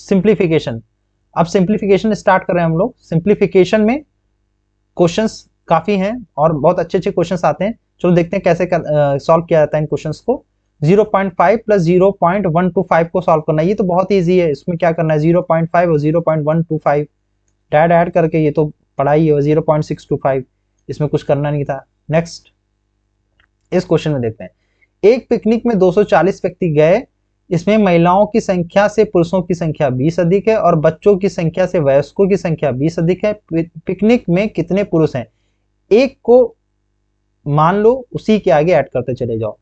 Simplification. अब simplification start कर रहे हैं हम लोग। सिंप्लीफिकेशन में क्वेश्चंस काफी हैं और बहुत अच्छे अच्छे क्वेश्चंस आते हैं। चलो देखते हैं कैसे सॉल्व किया जाता है इन क्वेश्चंस को। 0.5 प्लस 0.125 को सॉल्व करना, ये तो बहुत ईजी है। इसमें क्या करना है, 0.5 और 0.125 ऐड करके, ये तो पढ़ाई है। 0.625, इसमें कुछ करना नहीं था। नेक्स्ट इस क्वेश्चन में देखते हैं। एक पिकनिक में 240 व्यक्ति गए, इसमें महिलाओं की संख्या से पुरुषों की संख्या 20 अधिक है और बच्चों की संख्या से वयस्कों की संख्या 20 अधिक है। पिकनिक में कितने पुरुष हैं? एक को मान लो, उसी के आगे ऐड करते चले जाओ।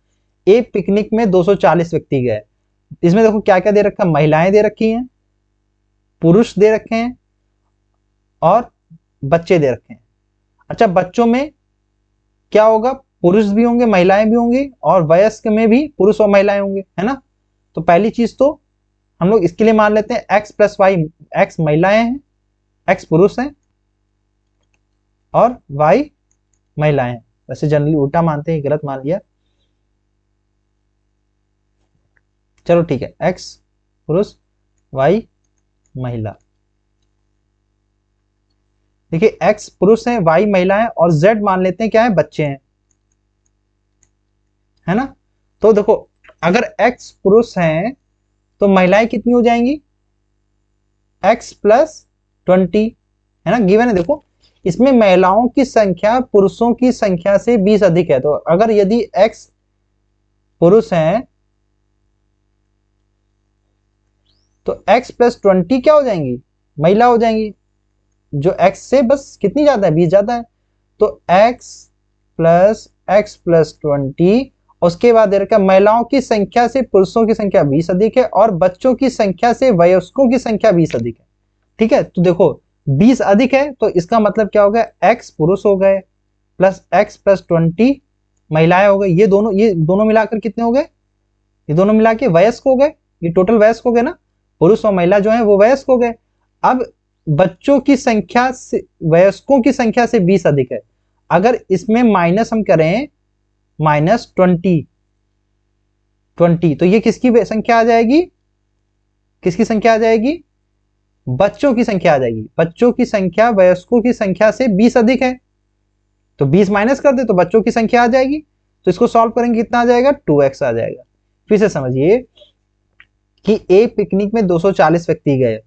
एक पिकनिक में 240 व्यक्ति गए, इसमें देखो क्या क्या दे रखा है, महिलाएं दे रखी हैं, पुरुष दे रखे हैं और बच्चे दे रखे हैं। अच्छा, बच्चों में क्या होगा, पुरुष भी होंगे महिलाएं भी होंगी और वयस्क में भी पुरुष और महिलाएं होंगे, है ना। तो पहली चीज तो हम लोग इसके लिए मान लेते हैं x प्लस वाई, x महिलाएं हैं, x पुरुष हैं और y महिलाएं हैं। वैसे जनरली उल्टा मानते हैं, गलत मान लिया। चलो ठीक है, x पुरुष y महिला। देखिए x पुरुष है, y महिला है और z मान लेते हैं क्या है, बच्चे हैं, है ना। तो देखो अगर x पुरुष हैं तो महिलाएं कितनी हो जाएंगी, x प्लस 20, है ना, गिवन है। देखो इसमें महिलाओं की संख्या पुरुषों की संख्या से 20 अधिक है, तो अगर यदि x पुरुष हैं तो x प्लस 20 क्या हो जाएंगी, महिला हो जाएंगी, जो x से बस कितनी ज्यादा है, 20 ज्यादा है। तो x प्लस 20, उसके बाद दे रखा महिलाओं की संख्या से पुरुषों की संख्या 20 अधिक है और बच्चों की संख्या से वयस्कों की संख्या 20 अधिक है। ठीक है, तो देखो 20 अधिक है तो इसका मतलब क्या हो गया, x पुरुष हो गए प्लस x प्लस 20 महिलाएं हो गई। ये दोनों मिलाकर कितने हो गए, ये दोनों मिला के वयस्क हो गए, ये टोटल वयस्क हो गए ना, पुरुष और महिला जो है वो वयस्क हो गए। अब बच्चों की संख्या से वयस्कों की संख्या से 20 अधिक है, अगर इसमें माइनस हम करें -20 तो ये किसकी संख्या आ जाएगी, किसकी संख्या आ जाएगी, बच्चों की संख्या आ जाएगी। बच्चों की संख्या वयस्कों की संख्या से 20 अधिक है, तो 20 माइनस कर दे तो बच्चों की संख्या आ जाएगी। तो इसको सॉल्व करेंगे कितना आ जाएगा, 2x आ जाएगा। फिर से समझिए कि एक पिकनिक में 240 व्यक्ति गए,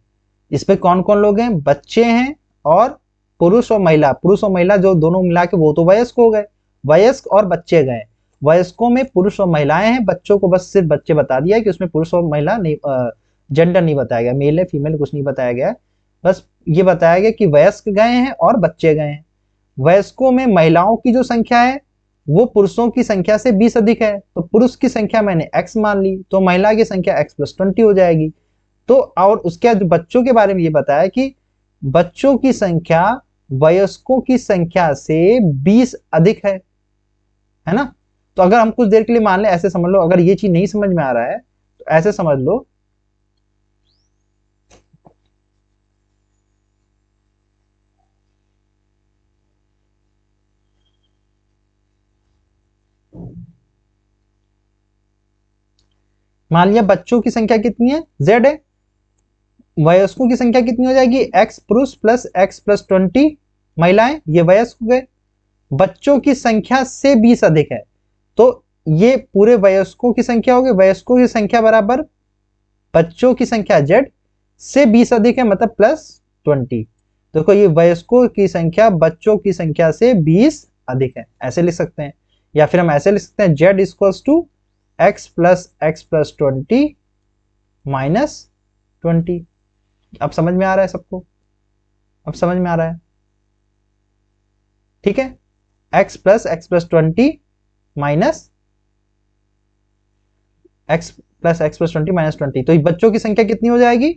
इसमें कौन कौन लोग हैं, बच्चे हैं और पुरुष और महिला। पुरुष और महिला जो दोनों मिला के वो तो वयस्क हो गए, वयस्क और बच्चे गए। वयस्कों में पुरुष और महिलाएं हैं, बच्चों को बस सिर्फ बच्चे बता दिया है कि उसमें पुरुष और महिला नहीं, जेंडर नहीं बताया गया, मेल है फीमेल कुछ नहीं बताया गया, बस ये बताया गया कि वयस्क गए हैं और बच्चे गए हैं। वयस्कों में महिलाओं की जो संख्या है वो पुरुषों की संख्या से 20 अधिक है, तो पुरुष की संख्या मैंने x मान ली, तो महिला की संख्या x प्लस 20 हो जाएगी। तो और उसके बाद बच्चों के बारे में ये बताया कि बच्चों की संख्या वयस्कों की संख्या से 20 अधिक है ना। तो अगर हम कुछ देर के लिए मान लें, ऐसे समझ लो, अगर ये चीज नहीं समझ में आ रहा है तो ऐसे समझ लो, मान लिया बच्चों की संख्या कितनी है, z है, वयस्कों की संख्या कितनी हो जाएगी, x पुरुष प्लस x प्लस 20 महिलाएं, ये वयस्क हो गए। बच्चों की संख्या से 20 अधिक है, तो ये पूरे वयस्कों की संख्या हो गई, वयस्कों की संख्या बराबर बच्चों की संख्या z से 20 अधिक है, मतलब प्लस 20। देखो ये वयस्कों की संख्या बच्चों की संख्या से 20 अधिक है, ऐसे लिख सकते हैं। या फिर हम ऐसे लिख सकते हैं z equals to x plus 20 minus 20। अब समझ में आ रहा है सबको, अब समझ में आ रहा है, ठीक है। x plus 20 minus x plus 20 minus 20, तो बच्चों की संख्या कितनी हो जाएगी,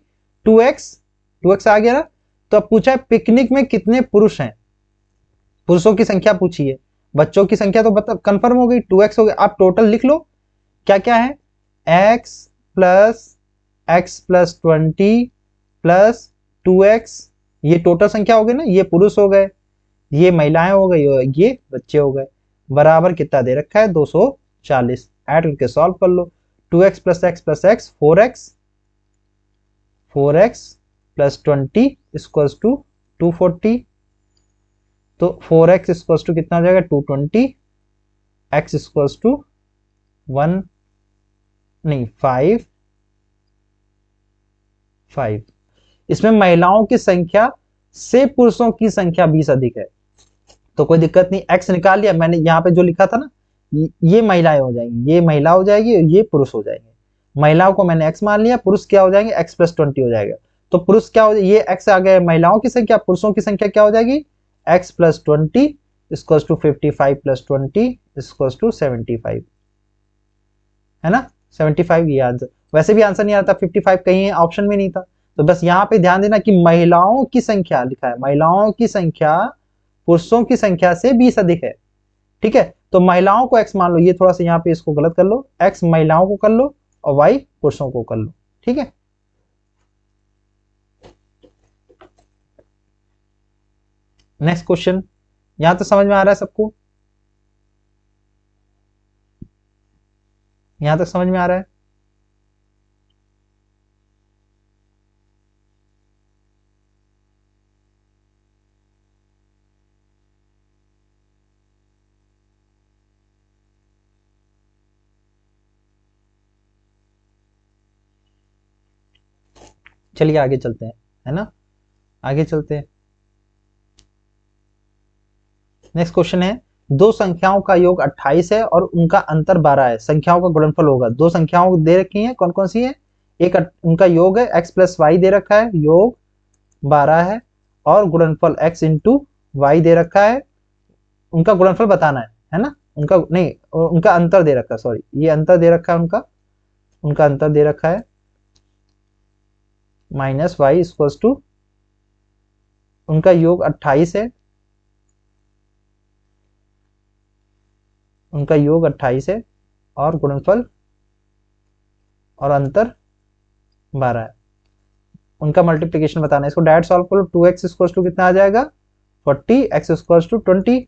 2x आ गया ना। तो अब पूछा है पिकनिक में कितने पुरुष हैं, पुरुषों की संख्या पूछी है, बच्चों की संख्या तो मतलब कंफर्म हो गई, 2x हो गया। आप टोटल लिख लो क्या क्या है, x प्लस 20 प्लस 2x, ये टोटल संख्या हो गई ना, ये पुरुष हो गए, ये महिलाएं हो गई, ये बच्चे हो गए, बराबर कितना दे रखा है, 240। ऐड करके सॉल्व कर लो, 2x plus x 4x 4x plus 20 equals to 240। तो 4x इक्वल्स टू कितना हो जाएगा 220, x इक्वल्स टू 1 नहीं 5। इसमें महिलाओं की संख्या से पुरुषों की संख्या 20 अधिक है, तो कोई दिक्कत नहीं, x निकाल लिया मैंने। यहाँ पे जो लिखा था ना, ये महिलाएं हो जाएंगी, ये महिला हो जाएगी, ये पुरुष हो जाएंगे। महिलाओं को मैंने x मान लिया, पुरुष क्या हो जाएंगे x प्लस 20 हो जाएगा। तो पुरुष क्या हो, ये x आ गया महिलाओं की संख्या, पुरुषों की संख्या क्या हो जाएगी x plus 20 equals to 55 plus 20 equals to 75, है ना 75 ये आंसर। वैसे भी आंसर नहीं आता, 55 कहीं ऑप्शन में नहीं था। तो बस यहाँ पे ध्यान देना कि महिलाओं की संख्या लिखा है, महिलाओं की संख्या पुरुषों की संख्या से 20 अधिक है। ठीक है, तो महिलाओं को x मान लो, ये थोड़ा सा यहाँ पे इसको गलत कर लो, x महिलाओं को कर लो और y पुरुषों को कर लो। ठीक है, नेक्स्ट क्वेश्चन। यहां तो समझ में आ रहा है सबको, यहां तक समझ में आ रहा है। चलिए आगे चलते हैं, है ना, आगे चलते हैं। नेक्स्ट क्वेश्चन है, दो संख्याओं का योग 28 है और उनका अंतर 12 है, संख्याओं का गुणनफल होगा। दो संख्याओं दे रखी हैं, कौन कौन सी है, एक उनका योग है x प्लस वाई दे रखा है, योग 12 है, और गुणनफल x इंटू वाई दे रखा है, उनका गुणनफल बताना है ना, उनका नहीं, उनका अंतर दे रखा है, सॉरी ये अंतर दे रखा है उनका, उनका अंतर दे रखा है माइनस वाई इक्वल्स टू, उनका योग 28 है, उनका योग 28 है और गुणनफल और अंतर 12 है, उनका मल्टीप्लिकेशन बताना है। इसको डायरेक्ट सॉल्व करो, 2x इक्वल्स टू कितना आ जाएगा 40, x इक्वल्स टू 20।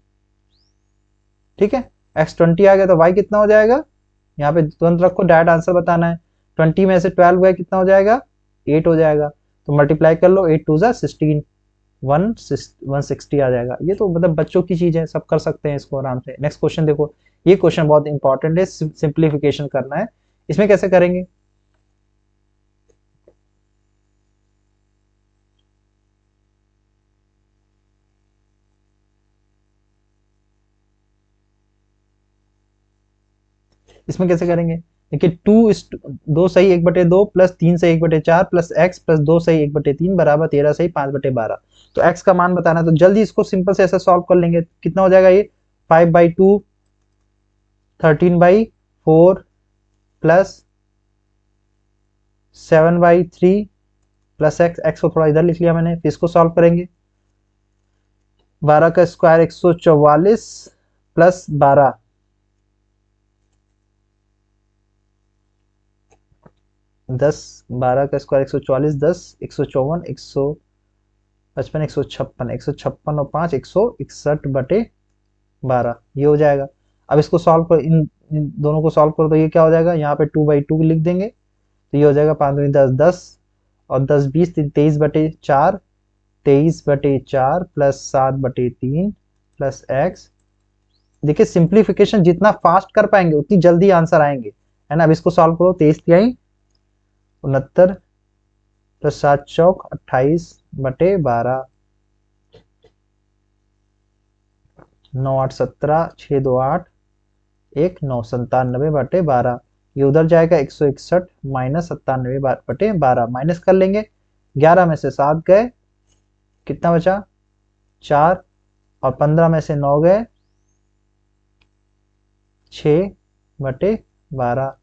ठीक है, x 20 आ गया तो y कितना हो जाएगा, यहाँ पे तुरंत रखो, डायरेक्ट आंसर बताना है। 20 में से 12 गया कितना हो जाएगा 8 हो जाएगा, तो मल्टीप्लाई कर लो, 8 2 जा 16, 160 आ जाएगा। ये तो मतलब बच्चों की चीज है, सब कर सकते हैं इसको आराम से। नेक्स्ट क्वेश्चन देखो, ये क्वेश्चन बहुत इंपॉर्टेंट है, सिंप्लीफिकेशन करना है। इसमें कैसे करेंगे, इसमें कैसे करेंगे, देखिए 2 सही 1/2 प्लस 3 सही 1/4 प्लस x प्लस 2 सही 1/3 बराबर 13 सही 5/12। तो x का मान बताना है, तो जल्दी इसको सिंपल से ऐसा सॉल्व कर लेंगे। कितना हो जाएगा ये 5/2 13/4 प्लस 7/3 प्लस x को थोड़ा इधर लिख लिया मैंने, फिर इसको सॉल्व करेंगे। 12 का स्क्वायर 144 प्लस 12, 10 12 का स्क्वायर 144, 10 154 155 156 और 5 161/12, ये हो जाएगा। अब इसको सॉल्व कर, इन दोनों को सॉल्व करो तो ये क्या हो जाएगा, यहाँ पे 2/2 लिख देंगे, तो ये हो जाएगा 5 दूनी 10 10 और 10 20 23/4, 23/4 प्लस 7/3 प्लस x। देखिए सिंप्लीफिकेशन जितना फास्ट कर पाएंगे उतनी जल्दी आंसर आएंगे, है ना। अब इसको सॉल्व करो, 23 69 प्लस 7 चौक 28/12, 9 8 17 6 2 8 1 9 97/12। ये उधर जाएगा 161 माइनस 97/12, माइनस कर लेंगे, 11 में से 7 गए, कितना बचा 4, और 15 में से 9 गए 6/12,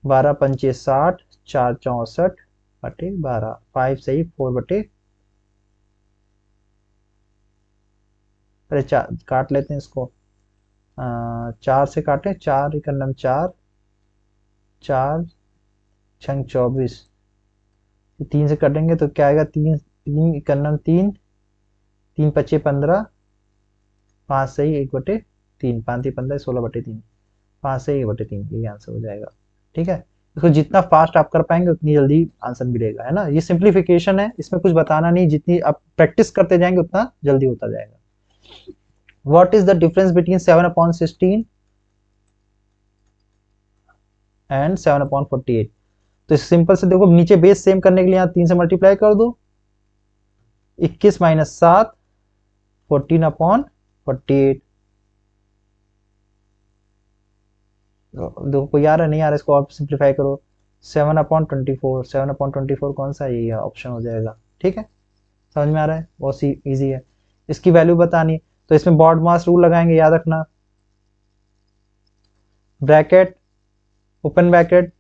12 पंचे 60, 4 64/12, 5 सही 4 अरे काट लेते हैं इसको, 4 से काटे, 4 इकन्नम 4, 4 छंग 24, 3 से कटेंगे तो क्या आएगा, 3 3 इकन्नम 3, 3 पच्चे 15, 5 सही 1/3, 5 3 15 16/3, 5 सही 1/3, यही आंसर हो जाएगा। ठीक है, देखो जितना फास्ट आप कर पाएंगे उतनी जल्दी आंसर मिलेगा, है ना। ये सिंप्लीफिकेशन है, इसमें कुछ बताना नहीं, जितनी आप प्रैक्टिस करते जाएंगे उतना जल्दी होता जाएगा। What is the difference between 7/16 and 7/48? तो सिंपल से देखो, नीचे बेस सेम करने के लिए यहाँ 3 से मल्टीप्लाई कर दो, 21 - 7 14/48। देखो कोई आ रहा है, नहीं आ रहा, इसको और सिंप्लीफाई करो, 7/24। 7/24 कौन सा है? ये ऑप्शन हो जाएगा। ठीक है, समझ में आ रहा है, बहुत ईजी है। इसकी वैल्यू बतानी, तो इसमें बॉड मास रूल लगाएंगे, याद रखना। ब्रैकेट, ओपन ब्रैकेट,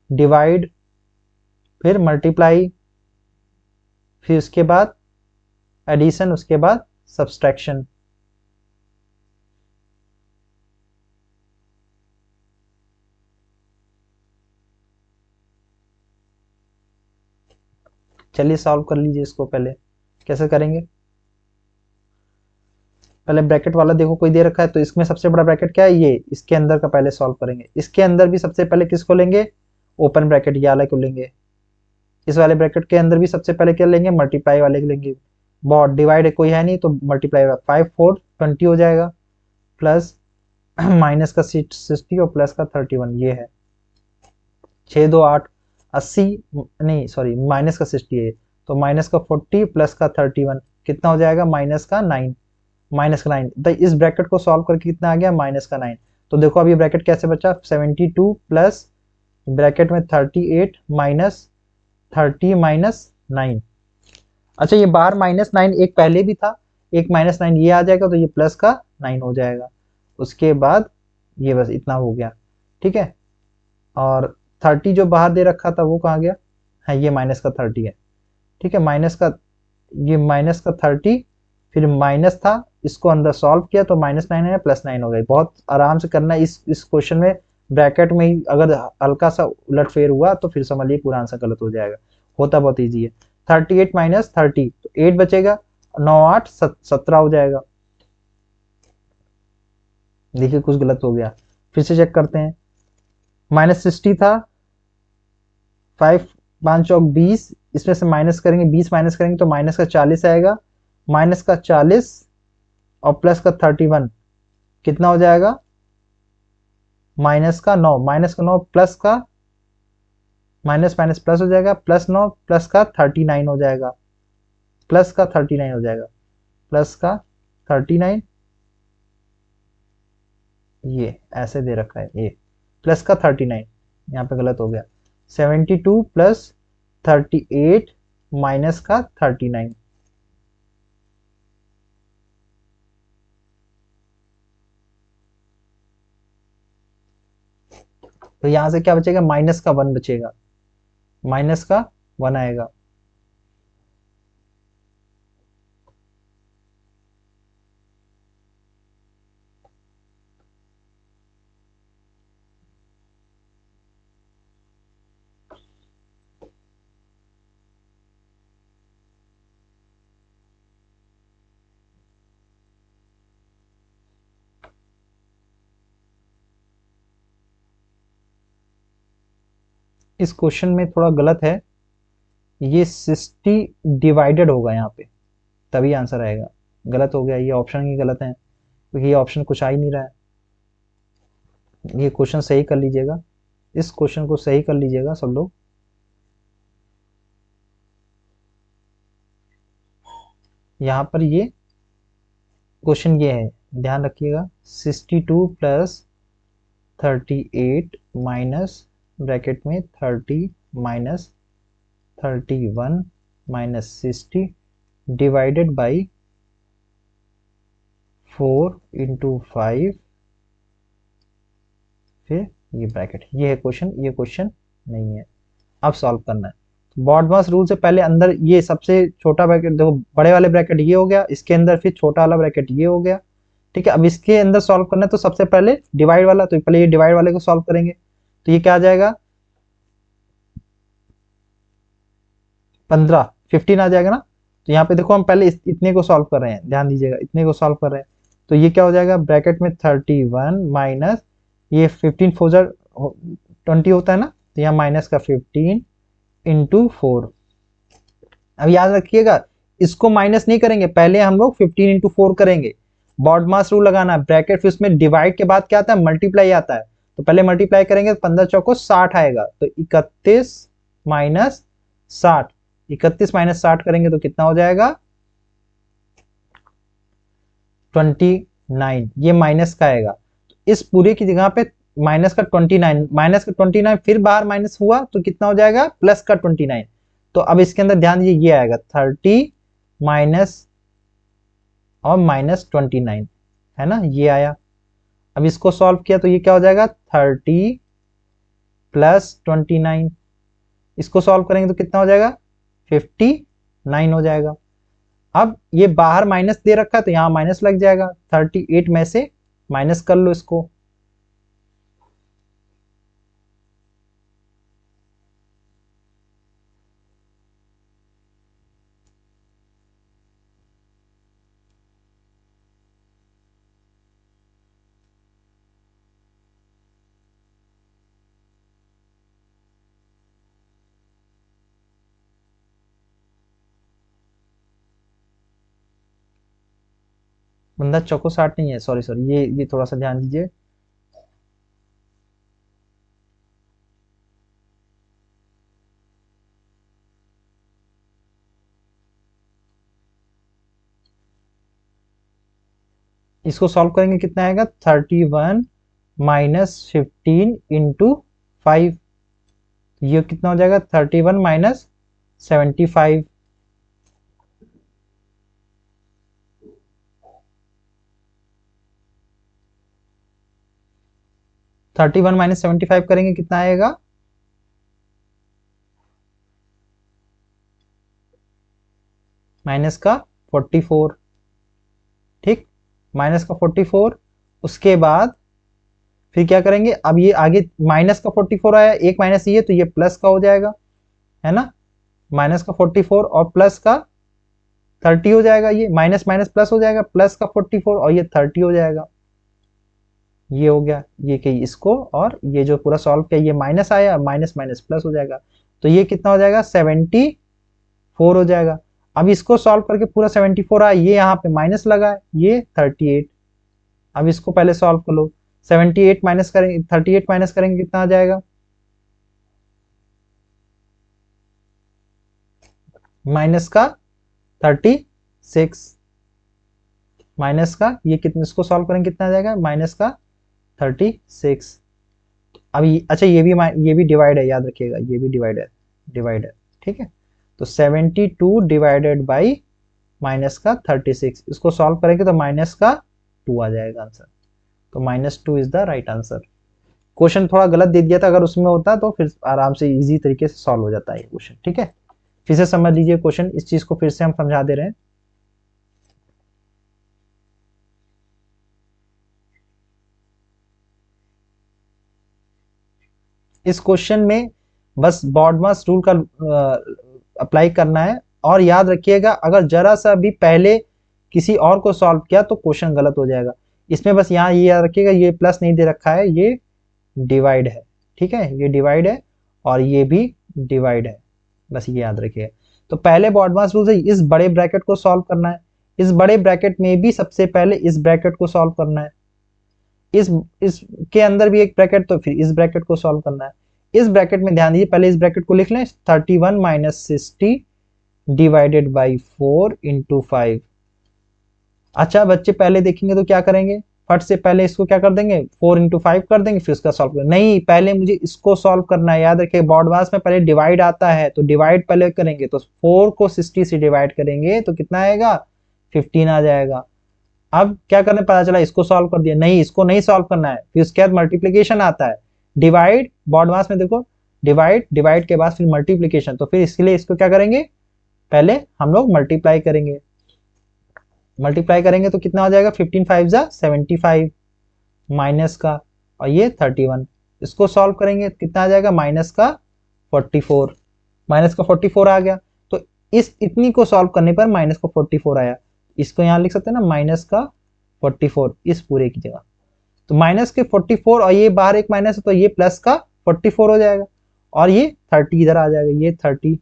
डिवाइड, फिर मल्टीप्लाई, फिर उसके बाद एडिशन, उसके बाद सब्सट्रैक्शन। चलिए सॉल्व कर लीजिए इसको। पहले कैसे करेंगे? पहले ब्रैकेट वाला देखो, कोई दे रखा है तो इसमें सबसे बड़ा ब्रैकेट क्या है? ये, इसके अंदर का पहले सॉल्व करेंगे। इसके अंदर भी सबसे पहले किसको लेंगे? ओपन ब्रैकेट, ये वाले को लेंगे। इस वाले ब्रैकेट के अंदर भी सबसे पहले क्या लेंगे? मल्टीप्लाई वाले को लेंगे। बॉड डिवाइड कोई है नहीं तो मल्टीप्लाई, 5 4 20 हो जाएगा, प्लस माइनस का 60 और प्लस का 31, ये है 6 2 8 80, नहीं सॉरी माइनस का 60 है, तो माइनस का 40 प्लस का 31 कितना हो जाएगा? माइनस का 9। माइनस का 9, तो इस ब्रैकेट को सॉल्व करके कितना आ गया? माइनस का 9। तो देखो अब ये ब्रैकेट कैसे बचा? 72 प्लस ब्रैकेट में 38 माइनस 30 माइनस 9। अच्छा, ये बाहर -9 एक पहले भी था, एक -9 ये आ जाएगा, तो ये प्लस का 9 हो जाएगा। उसके बाद ये बस इतना हो गया। ठीक है, और 30 जो बाहर दे रखा था वो कहाँ गया? हाँ, ये माइनस का 30 है। ठीक है, माइनस का, ये माइनस का 30, फिर माइनस था, इसको अंदर सॉल्व किया तो -9 है, +9 हो गई। बहुत आराम से करना इस क्वेश्चन में। ब्रैकेट में ही अगर हल्का सा उलटफेर हुआ तो फिर समझिए पूरा आंसर गलत हो जाएगा। होता बहुत ईजी है। 38 - 30, तो 8 बचेगा, 9 8 17 हो जाएगा। देखिए कुछ गलत हो गया, फिर से चेक करते हैं। -60 था, 5 5 चौक 20, इसमें से माइनस करेंगे, 20 माइनस करेंगे तो माइनस का 40 आएगा। माइनस का 40 और प्लस का 31 कितना हो जाएगा? माइनस का 9, माइनस का 9 प्लस का माइनस माइनस प्लस हो जाएगा, +9 प्लस का 39 हो जाएगा, प्लस का 39 हो जाएगा, प्लस का 39, ये ऐसे दे रखा है, ये प्लस का 39, यहाँ पे गलत हो गया। 72 प्लस 38 माइनस का 39, तो यहां से क्या बचेगा? माइनस का 1 बचेगा, माइनस का 1 आएगा। इस क्वेश्चन में थोड़ा गलत है, ये 60 डिवाइडेड होगा यहाँ पे, तभी आंसर आएगा। गलत हो गया, ये ऑप्शन ही गलत है, क्योंकि ये ऑप्शन कुछ आ ही नहीं रहा है। ये क्वेश्चन सही कर लीजिएगा, इस क्वेश्चन को सही कर लीजिएगा सब लोग। यहाँ पर ये क्वेश्चन ये है, ध्यान रखिएगा। 62 प्लस 38 माइनस ब्रैकेट में 30 minus 31 minus 60 divided by 4 into 5, फिर ये ब्रैकेट। ये है क्वेश्चन, ये क्वेश्चन नहीं है। अब सॉल्व करना है। तो बॉड मास रूल से पहले अंदर ये सबसे छोटा ब्रैकेट देखो, बड़े वाले ब्रैकेट ये हो गया, इसके अंदर फिर छोटा वाला ब्रैकेट ये हो गया। ठीक है, अब इसके अंदर सॉल्व करना है तो सबसे पहले डिवाइड वाला, तो पहले ये डिवाइड वाले को सॉल्व करेंगे। तो ये क्या आ जाएगा? 15 15 आ जाएगा ना। तो यहाँ पे देखो हम पहले इतने को सॉल्व कर रहे हैं, ध्यान दीजिएगा, इतने को सॉल्व कर रहे हैं। तो ये क्या हो जाएगा? ब्रैकेट में 31 माइनस ये 15 4 20 होता है ना, तो यहाँ माइनस का 15 इंटू 4। अब याद रखिएगा इसको माइनस नहीं करेंगे, पहले हम लोग 15 इंटू 4 करेंगे। बॉड मास रूल लगाना है, ब्रैकेट फिर उसमें डिवाइड के बाद क्या आता है, मल्टीप्लाई आता है। तो पहले मल्टीप्लाई करेंगे तो 15 चौको 60 आएगा, तो 31 माइनस 60, 31 माइनस 60 करेंगे तो कितना हो जाएगा 29, ये माइनस का आएगा। तो इस पूरे की जगह पे माइनस का 29, माइनस का 29 फिर बाहर माइनस हुआ तो कितना हो जाएगा प्लस का 29। तो अब इसके अंदर ध्यान दीजिए ये आएगा 30 माइनस और माइनस 29, है ना, ये आया। अब इसको सॉल्व किया तो ये क्या हो जाएगा 30 प्लस 29, इसको सॉल्व करेंगे तो कितना हो जाएगा 59 हो जाएगा। अब ये बाहर माइनस दे रखा है तो यहां माइनस लग जाएगा, 38 में से माइनस कर लो इसको। बंदा चौको 60 नहीं है, सॉरी सॉरी, ये थोड़ा सा ध्यान दीजिए। इसको सॉल्व करेंगे कितना आएगा 31 माइनस 15 इंटू 5, ये कितना हो जाएगा 31 माइनस 75। 31 माइनस 75 करेंगे कितना आएगा माइनस का 44, ठीक, माइनस का 44। उसके बाद फिर क्या करेंगे, अब ये आगे माइनस का 44 आया, एक माइनस ये तो ये प्लस का हो जाएगा, है ना, माइनस का 44 और प्लस का 30 हो जाएगा, ये माइनस माइनस प्लस हो जाएगा, प्लस का 44 और ये 30 हो जाएगा। ये हो गया, ये कि इसको और ये जो पूरा सॉल्व किया ये माइनस आया, माइनस माइनस प्लस हो जाएगा, तो ये कितना हो जाएगा 74 हो जाएगा। अब इसको सॉल्व करके पूरा 74 आया, ये यहाँ पे माइनस लगा है, ये 38। अब इसको पहले सॉल्व कर लो, 78 माइनस करेंगे, 38 माइनस करेंगे कितना आ जाएगा माइनस का 36, माइनस का ये कितने, इसको सॉल्व करेंगे कितना आ जाएगा माइनस का 36। अब अच्छा ये भी डिवाइड है, याद रखिएगा ये भी डिवाइड है, ठीक है। तो 72 डिवाइडेड बाई माइनस का 36, इसको सॉल्व करेंगे तो माइनस का 2 आ जाएगा आंसर। तो -2 is the right answer. Question थोड़ा गलत दे दिया था, अगर उसमें होता तो फिर आराम से इजी तरीके से सॉल्व हो जाता है ये क्वेश्चन, ठीक है। फिर से समझ लीजिए क्वेश्चन, इस चीज को फिर से हम समझा दे रहे हैं। इस क्वेश्चन में बस बॉडमास रूल का अप्लाई करना है, और याद रखिएगा अगर जरा सा भी पहले किसी और को सॉल्व किया तो क्वेश्चन गलत हो जाएगा। इसमें बस यहाँ ये याद रखिएगा ये प्लस नहीं दे रखा है, ये डिवाइड है, ठीक है, ये डिवाइड है और ये भी डिवाइड है, बस ये याद रखिएगा। तो पहले बॉडमास रूल से इस बड़े ब्रैकेट को सॉल्व करना है, इस बड़े ब्रैकेट में भी सबसे पहले इस ब्रैकेट को सॉल्व करना है, इसके अंदर भी एक ब्रैकेट, तो फिर इस ब्रैकेट को सॉल्व करना है। इस ब्रैकेट में ध्यान दीजिए, पहले इस ब्रैकेट को लिख लें 31 माइनस 60 डिवाइडेड बाई 4 इंटू 5। अच्छा बच्चे पहले देखेंगे तो क्या करेंगे, फट से पहले इसको क्या कर देंगे 4 इंटू 5 कर देंगे, फिर उसका सॉल्व करेंगे। नहीं, पहले मुझे इसको सॉल्व करना है, याद रखिए बॉडमास में पहले डिवाइड आता है, तो डिवाइड पहले करेंगे, तो 4 को 60 से डिवाइड करेंगे तो कितना आएगा 15 आ जाएगा। अब क्या करने पता चला इसको सॉल्व कर दिया, नहीं इसको नहीं सॉल्व करना है, फिर उसके बाद मल्टीप्लीकेशन आता है, डिवाइड बॉडमास में देखो डिवाइड के बाद फिर मल्टीप्लीकेशन, तो फिर इसके लिए इसको क्या करेंगे पहले हम लोग मल्टीप्लाई करेंगे, मल्टीप्लाई करेंगे तो कितना हो जाएगा 15 5 जा 75 माइनस का और ये 31, इसको सॉल्व करेंगे कितना आ जाएगा माइनस का 44, माइनस का 44 आ गया। तो इस इतनी को सॉल्व करने पर माइनस का 44 आया, इसको यहां लिख सकते हैं ना माइनस का 44 इस पूरे की जगह। तो माइनस के 44 और ये बाहर एक माइनस है तो ये प्लस का 44 हो जाएगा, और ये 30 इधर आ जाएगा, ये 30।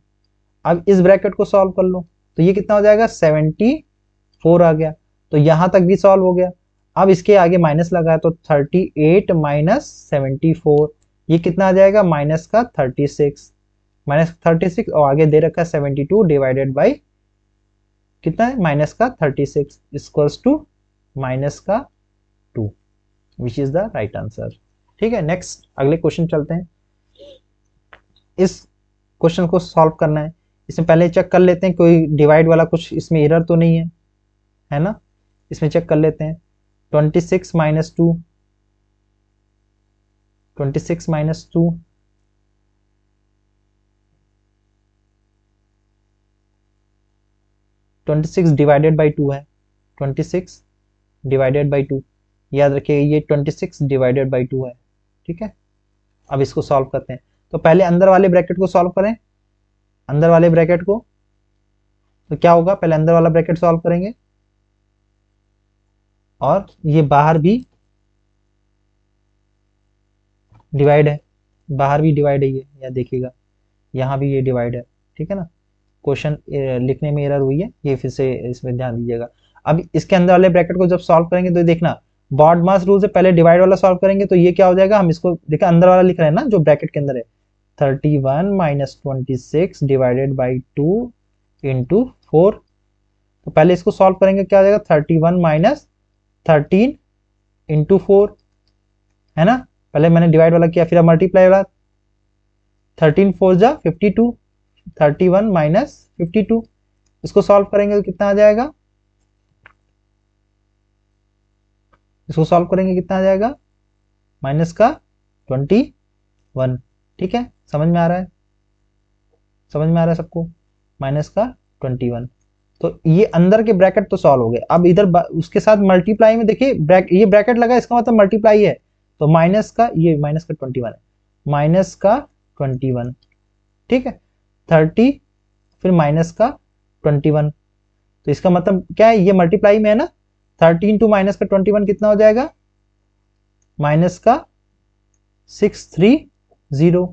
अब इस ब्रैकेट को सॉल्व कर लो, तो ये कितना हो जाएगा 74 आ गया। तो यहां तक भी सॉल्व हो गया। अब इसके आगे माइनस लगाया तो 38 माइनस 74, ये कितना आ जाएगा माइनस का 36, माइनस 36, और आगे दे रखा है 72 डिवाइडेड बाई कितना है माइनस का 36 इक्वल्स टू माइनस का 2, which is the right answer. ठीक है, नेक्स्ट अगले क्वेश्चन चलते हैं। इस क्वेश्चन को सॉल्व करना है, इसमें पहले चेक कर लेते हैं कोई डिवाइड वाला कुछ इसमें एरर तो नहीं है ना। इसमें चेक कर लेते हैं। 26 माइनस 2, 26 माइनस 2, 26 डिवाइडेड बाई 2 है, 26 डिवाइडेड बाई 2, याद रखिए ये 26 डिवाइडेड बाई 2 है। ठीक है, अब इसको सॉल्व करते हैं। तो पहले अंदर वाले ब्रैकेट को सॉल्व करें, अंदर वाले ब्रैकेट को। तो क्या होगा, पहले अंदर वाला ब्रैकेट सॉल्व करेंगे, और ये बाहर भी डिवाइड है, बाहर भी डिवाइड है, ये या देखिएगा यहाँ भी ये डिवाइड है। ठीक है ना, क्वेश्चन लिखने में एरर हुई है, ये फिर से इसमें ध्यान दीजिएगा। अब इसके अंदर वाले ब्रैकेट को जब सॉल्व करेंगे तो देखना बॉड मास रूल से पहले डिवाइड वाला सॉल्व करेंगे, तो ये क्या हो जाएगा, हम इसको देखा अंदर वाला लिख रहे हैं ना जो ब्रैकेट के अंदर है, 31 माइनस 26 डिवाइडेड बाई 2 इंटू 4। तो पहले इसको सॉल्व करेंगे, क्या हो जाएगा 31 माइनस 13 इंटू 4, है ना। पहले मैंने डिवाइड वाला किया, फिर मल्टीप्लाई वाला, 13 4 जा 52, 31 माइनस 52। इसको सॉल्व करेंगे तो कितना आ जाएगा, इसको सॉल्व करेंगे कितना आ जाएगा माइनस का 21। ठीक है, समझ में आ रहा है, समझ में आ रहा है सबको, माइनस का 21। तो ये अंदर के ब्रैकेट तो सॉल्व हो गए। अब इधर उसके साथ मल्टीप्लाई में देखिए ये ब्रैकेट लगा, इसका मतलब मल्टीप्लाई है, तो माइनस का ये माइनस का 21 है, माइनस का 21। ठीक है, 30 फिर माइनस का 21, तो इसका मतलब क्या है, ये मल्टीप्लाई में है ना। 13 टू माइनस का 21 कितना हो जाएगा, माइनस का 630,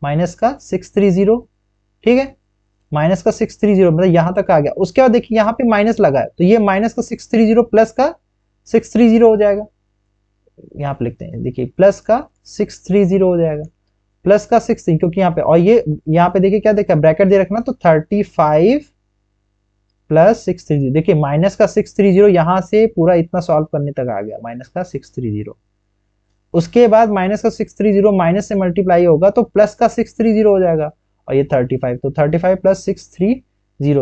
माइनस का 630। ठीक है, माइनस का 630 मतलब यहां तक आ गया। उसके बाद देखिए यहाँ पे माइनस लगा है, तो ये माइनस का 630 प्लस का 630 हो जाएगा। यहाँ पे लिखते हैं, देखिए प्लस का 630 हो जाएगा, प्लस का 6, क्योंकि यहाँ पे, और ये यहाँ पे देखिए क्या देखा ब्रैकेट दे रखना, तो 35 प्लस 630, देखिए माइनस का 630 यहां से पूरा इतना सॉल्व करने तक आ गया, माइनस का 630। उसके बाद माइनस का 630 माइनस से मल्टीप्लाई होगा तो प्लस का 630 हो जाएगा, और ये 35, तो 35 प्लस 630,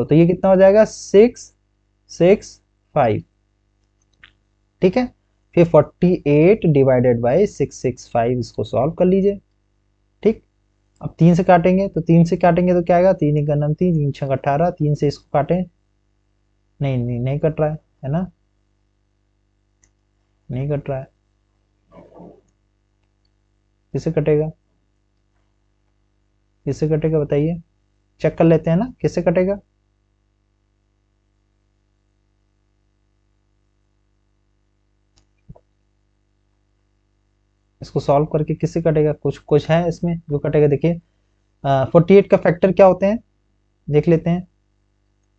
तो ये कितना हो जाएगा 665। ठीक है, फिर 48 डिवाइडेड बाई 665, इसको सॉल्व कर लीजिए। ठीक, अब 3 से काटेंगे, तो 3 से काटेंगे तो क्या आएगा, 3 एक गन्नम 3, 3 6 18, 3 से इसको काटें, नहीं कट रहा है ना, नहीं कट रहा है, किससे कटेगा, किससे कटेगा बताइए, चेक कर लेते हैं ना किससे कटेगा। इसको सॉल्व करके किससे कटेगा, कुछ कुछ है इसमें जो कटेगा। देखिए 48 का फैक्टर क्या होते हैं देख लेते हैं,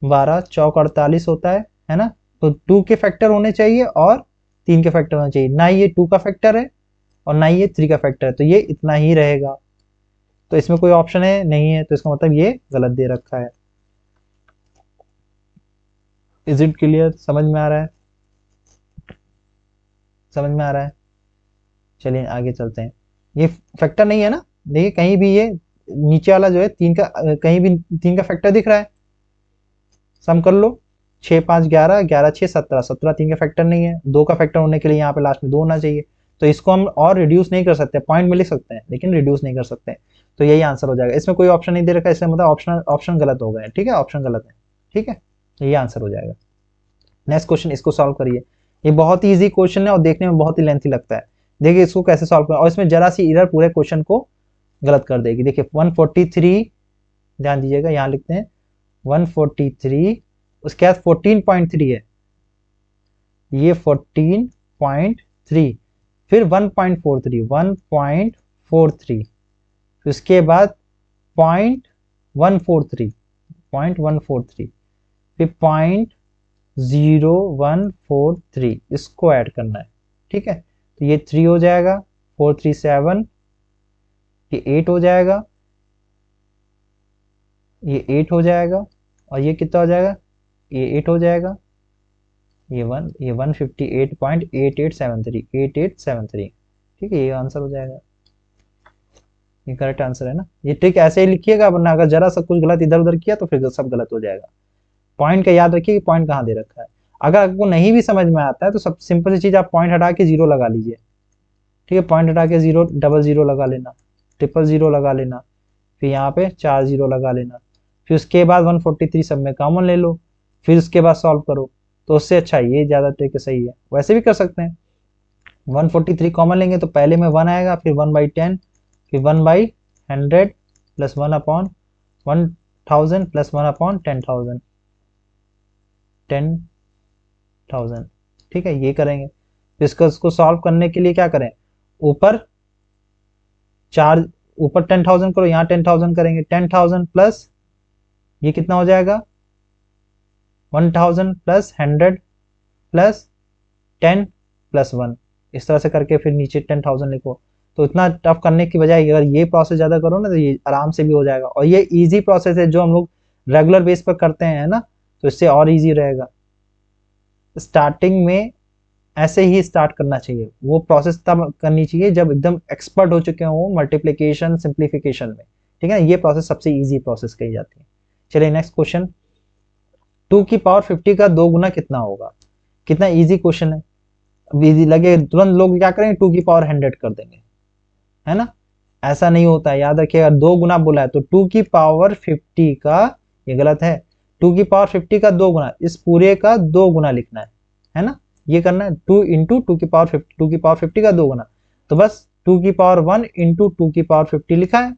12 चौक 48 होता है ना। तो 2 के फैक्टर होने चाहिए और 3 के फैक्टर होने चाहिए, ना ही ये 2 का फैक्टर है और ना ही ये 3 का फैक्टर है, तो ये इतना ही रहेगा। तो इसमें कोई ऑप्शन है नहीं है, तो इसका मतलब ये गलत दे रखा है। इज इट क्लियर, समझ में आ रहा है, समझ में आ रहा है। चलिए आगे चलते हैं। ये फैक्टर नहीं है ना, देखिए कहीं भी ये नीचे वाला जो है 3 का, कहीं भी 3 का फैक्टर दिख रहा है, सम कर लो, 6 5 11, 11 6 17, 17 3 का फैक्टर नहीं है, 2 का फैक्टर होने के लिए यहाँ पे लास्ट में 2 होना चाहिए। तो इसको हम और रिड्यूस नहीं कर सकते, पॉइंट में लिख सकते हैं लेकिन रिड्यूस नहीं कर सकते, तो यही आंसर हो जाएगा। इसमें कोई ऑप्शन नहीं दे रखा है, इसलिए मतलब ऑप्शन ऑप्शन गलत हो गए। ठीक है, ऑप्शन गलत है। ठीक है, यही आंसर हो जाएगा। नेक्स्ट क्वेश्चन, इसको सॉल्व करिए। ये बहुत ही ईजी क्वेश्चन है और देखने में बहुत ही लेंथी लगता है। देखिए इसको कैसे सॉल्व करना, और इसमें जरा सी एरर पूरे क्वेश्चन को गलत कर देगी। देखिए 143, ध्यान दीजिएगा यहाँ लिखते हैं 143, उसके बाद 14.3 है, ये 14.3, फिर 1.43, 1.43, फिर उसके बाद 0.143 फिर 0.0143 इसको ऐड करना है, ठीक है। तो ये 3 हो जाएगा, 437, ये 8 हो जाएगा, ये 8 हो जाएगा, और ये कितना हो जाएगा, ये 8 हो जाएगा, ये 158.8873 ठीक है, ये आंसर हो जाएगा। ये करेक्ट आंसर है ना। ये ट्रिक ऐसे ही लिखिएगा, वरना अगर जरा सा कुछ गलत इधर उधर किया तो फिर सब गलत हो जाएगा। पॉइंट का याद रखिए कि पॉइंट कहाँ दे रखा है। अगर आपको नहीं भी समझ में आता है तो सब सिंपल सी चीज, आप पॉइंट हटा के 0 लगा लीजिए, ठीक है। पॉइंट हटा के 0, 00 लगा लेना, 000 लगा लेना, फिर यहाँ पे 4 0 लगा लेना, फिर उसके बाद 143 सब में कॉमन ले लो, फिर उसके बाद सॉल्व करो। तो उससे अच्छा ये ज्यादा ट्रिक सही है। वैसे भी कर सकते हैं, 143 कॉमन लेंगे तो पहले में 1 आएगा, फिर 1/10, फिर 1/100 प्लस 1/1000 प्लस 1/10,000, 10,000, ठीक है। ये करेंगे। फिर इसको सॉल्व करने के लिए क्या करें, ऊपर 10,000 करो, यहाँ 10,000 करेंगे, 10,000 प्लस ये कितना हो जाएगा, 1,000 प्लस 100 प्लस 10 प्लस 1, इस तरह से करके फिर नीचे 10,000 लिखो। तो इतना टफ करने की बजाय अगर ये प्रोसेस ज़्यादा करो ना तो ये आराम से भी हो जाएगा, और ये इजी प्रोसेस है जो हम लोग रेगुलर बेस पर करते हैं ना, तो इससे और इजी रहेगा। स्टार्टिंग में ऐसे ही स्टार्ट करना चाहिए, वो प्रोसेस तब करनी चाहिए जब एकदम एक्सपर्ट हो चुके हो मल्टीप्लिकेशन सिंप्लीफिकेशन में, ठीक है। ये प्रोसेस सबसे इजी प्रोसेस कही जाती है। चलिए नेक्स्ट क्वेश्चन, 2 की पावर 50 का 2 गुना कितना होगा। कितना इजी क्वेश्चन है, अब इजी लगे तुरंत लोग क्या करेंगे, 2 की पावर 100 कर देंगे, है ना। ऐसा नहीं होता है, याद रखिएगा। 2 गुना बोला है तो 2 की पावर 50 का, ये गलत है, 2 की पावर 50 का 2 गुना, इस पूरे का 2 गुना लिखना है ना। ये करना है 2 इंटू 2 की पावर 50, 2 की पावर 50 का 2 गुना, तो बस 2 की पावर 1 इंटू 2 की पावर 50 लिखा है।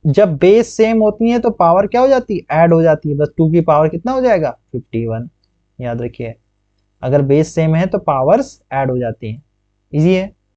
जब बेस सेम होती है तो पावर क्या हो जाती है, ऐड हो जाती है, बस 2 की पावर कितना हो जाएगा, 51। याद रखिए, अगर बेस सेम है तो पावर्स ऐड हो जाती हैं, इजी है।